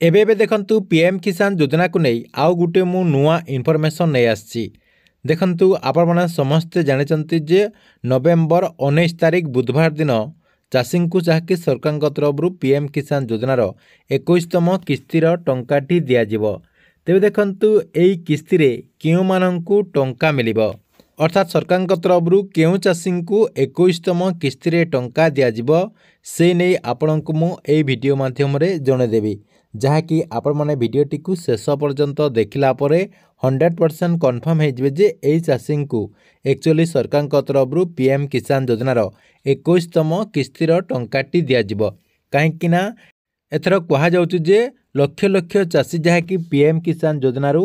एबे देखंतु पीएम किसान योजना को नहीं आउ गुटे मु नुआ इनफॉरमेशन नहीं आछि। देखंतु आपण माने समस्त जानिचंती जे नवेम्बर 19 तारिख बुधवार दिन चाषी को जहाँकि सरकार तरफ पीएम किसान योजनार 21तम किस्तिर टंकाटी दियाजिबो। तेबे देखंतु एई किस्ती रे केउ मानंकु टंका मिलिबो अर्थात सरकार तरफ केउ चाषी को 21तम किस्ती रे टंका दियाजिबो से नहीं आपणको मु एई वीडियो माध्यम रे जणेदेबी जहाँकि आपण माने वीडियोटी को शेष पर्यंत देखला परे 100% कन्फर्म हो जे एई चाषी को एक्चुअली सरकार तरफ पीएम किसान योजनार 21तम किस्तिर टंकाटी दियाजिबो। काहेकि ना एथर कहा जाउछि जे लक्ष लक्ष चाषी जहाँकि पीएम किसान योजनार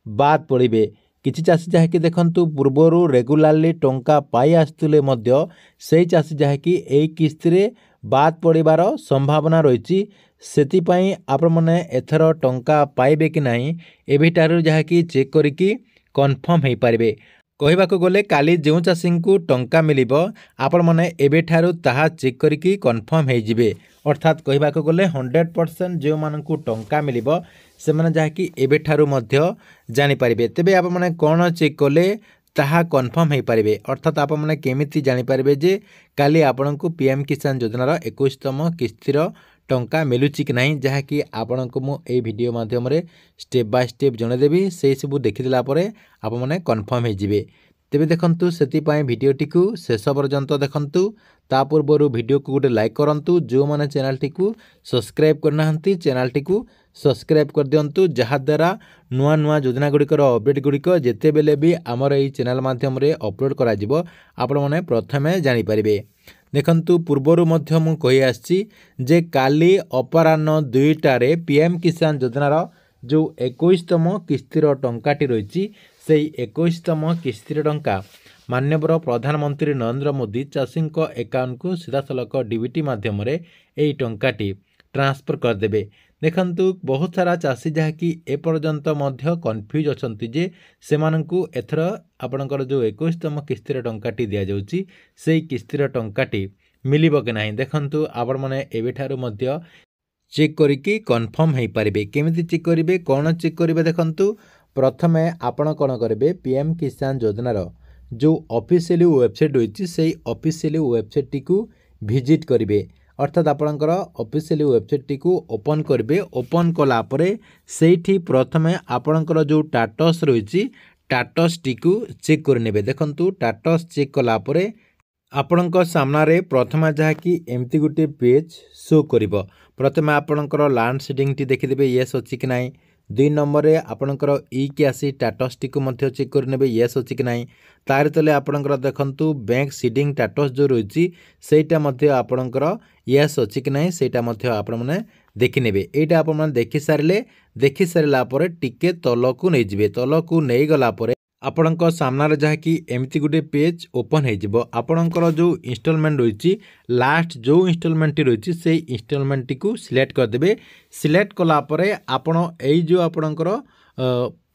बाद पड़े किछि चाषी जहाँकि देखंतु पूर्वरु रेगुलारली टंका पाई आसुले मध्य सेई चाषी जहाँकि एई किस्ती रे बाद पड़िबार संभावना रही सेतिपाई आपण माने एथर टंका पाइबे कि नहीं एबिटारु जहाँकि चेक करिकी कन्फर्म हो पारे। कहबाक गले काली जो चाषी को टंका मिलिबो आपण माने एबेठारु ताहा चेक करिकी कन्फर्म हो जिवे अर्थात कहबाक गले 100% जो मानकु टंका मिलिबो से माने जहाँकि एबेठारु मध्य जानि पारिबे। तेबे आपण माने कोन चेक कले ताहा कन्फर्म हो पारे अर्थात आप मैंने केमिति जानि पारिबे जे काली आपनकु पीएम किसान योजनार 21तम किस्तिर टंका मिलुची कि नहीं जहाँकि आपनकु मु ए वीडियो माध्यम रे स्टेप बाय स्टेप जणेदेबी से सब देखिदेला परे आप मैंने कन्फर्म हो जिवे। तेबे देखंतु सेतिपाई वीडियोटी को शेष पर्यंत देखंतु ता पूर्व वीडियो को गोटे लाइक करंतु जो माने चैनल टी को सब्सक्राइब करना हंती चैनल टी को सब्सक्राइब कर दियंतु जहा द्वारा नुआ नुआ योजना गुड़िकर अपडेट गुड़िक जेते बेले भी आमर एई चैनल माध्यम रे अपलोड करा जिवो आपण माने प्रथमे जानि परिबे। देखंतु पूर्वरु मध्य मु कहि आछि जे काली अपराह्न 2टारे पीएम किसान योजनार जो 21तम किस्तिर टंकाटी रही से 21तम किस्तिर टंका माननीय प्रधानमंत्री नरेंद्र मोदी चाषी एकाउंट को सीधासलख डीबीटी माध्यम रे एई टंकाटी ट्रांसफर करदेबे। देखंतु बहुत सारा चाषी जहाँकि एपर्यंत मध्य कन्फ्यूज अछंती जे सेमानंकु एथर आपणकर जो 21तम किस्तिर टंकाटी दिया जाउची सेई किस्तिर टंकाटी मिलिबो कि नाही देखंतु आपण माने एबेठारु मध्य चेक करिकी कन्फर्म हो पारे। केमिति चेक करिवे कोन चेक करिवे देखंतु प्रथमे आपण कोन करिवे पीएम किसान योजनार जो ऑफिशियली वेबसाइट होइची सेई ऑफिशियली वेबसाइट टी को विजिट करिवे अर्थात आपणकर ऑफिशियली वेबसाइट टी को ओपन करिवे। ओपन कला परे सेठी प्रथमे आपणकर जो स्टेटस रहिची स्टेटस टी को चेक करनेबे। देखंतु स्टेटस चेक कला परे आपणक सामने प्रथम जहाँकि एमती गोटे पेज शो करिवो प्रथमे आपणकर लैंड सीडिंग टी देखिदेबे येस अछि कि नाही। 2 नंबर रे आपणकर ई के आसी स्टेटस टी को मध्य चेक करनेबे येस अछि कि नाही। तार तले आपणकर देखंतु बैंक सीडिंग स्टेटस जो रहिची सेटा मध्य आपणकर येस अछि कि नाही सेटा मध्य आपण माने देखिनेबे। एटा आपण माने देखि सारला परे टिके तलकू नै जिवे तलकू नै गला परे आपणक सामने जहाँकि एमती गोटे पेज ओपन हो आपणकर जो इंस्टॉलमेंट रही लास्ट जो इंस्टॉलमेंट रही से इंस्टॉलमेंट टी को सिलेक्ट करदे। सिलेक्ट कला परे आपण एई जो आपणकर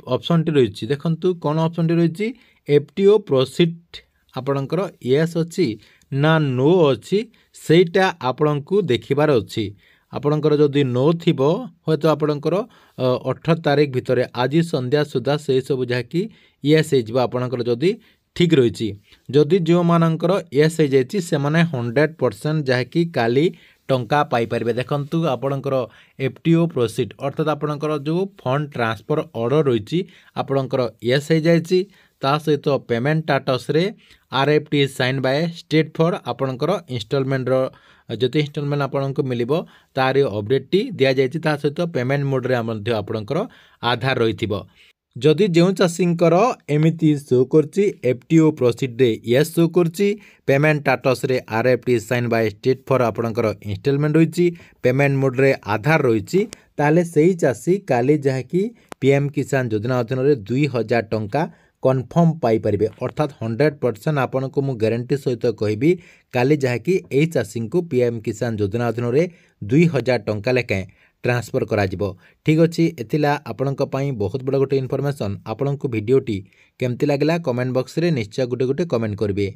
ऑप्शन टी रही देखंतु कौन ऑप्शन टी रही एफटीओ प्रोसीड आपणकर यस अछि ना नो अछि सेटा आपणको देखिबार अछि। आपणकर जदि नो थिबो हो तो आपणकर 18 तारिख भितर आज संध्या सुधा से सब जहाँकि येस हो आपणकर जदि ठीक रही जदि जो मानकर येस हो जाइए से माने 100% जहाँकि काली टंका पाई परिबे। देखंतु आपणकर एफटीओ प्रोसीड अर्थात आपणकर जो फंड ट्रांसफर ऑर्डर रही आपणकर येस हो जाइए ता सहित पेमेंट स्टेटस रे RFT sign by state for आपणकर इंस्टॉलमेंट जते इंस्टॉलमेंट आपनको मिलिबो तार अपडेट टी दिया जायछि ता सहित पेमेंट मोड रे मध्य आपणकर आधार रहिथिबो। जदि जो चाषींकर एमिति शो करछि एफटीओ प्रोसीड रे यस शो करछि पेमेंट स्टेटस रे RFT sign by state for आपणकर इंस्टॉलमेंट रहिछि पेमेंट मोड रे आधार रहिछि ताले सेही चाषी काली जहाँकि पीएम किसान योजना अधीन रे 2000 टंका कन्फर्म पाई परिबे अर्थात 100% आपन को मु गारंटी सहित कहबी काली जहाँकि एई चाषी को पीएम किसान योजना अधीन रे 2000 टंका लेके ट्रांसफर करा जिवो। ठीक अछि एथिला आपनक पई बहुत बड़ गोटे इनफॉरमेशन आपन को वीडियोटी केमति लागला कमेंट बॉक्स रे निश्चय गोटे गोटे कमेंट करबे।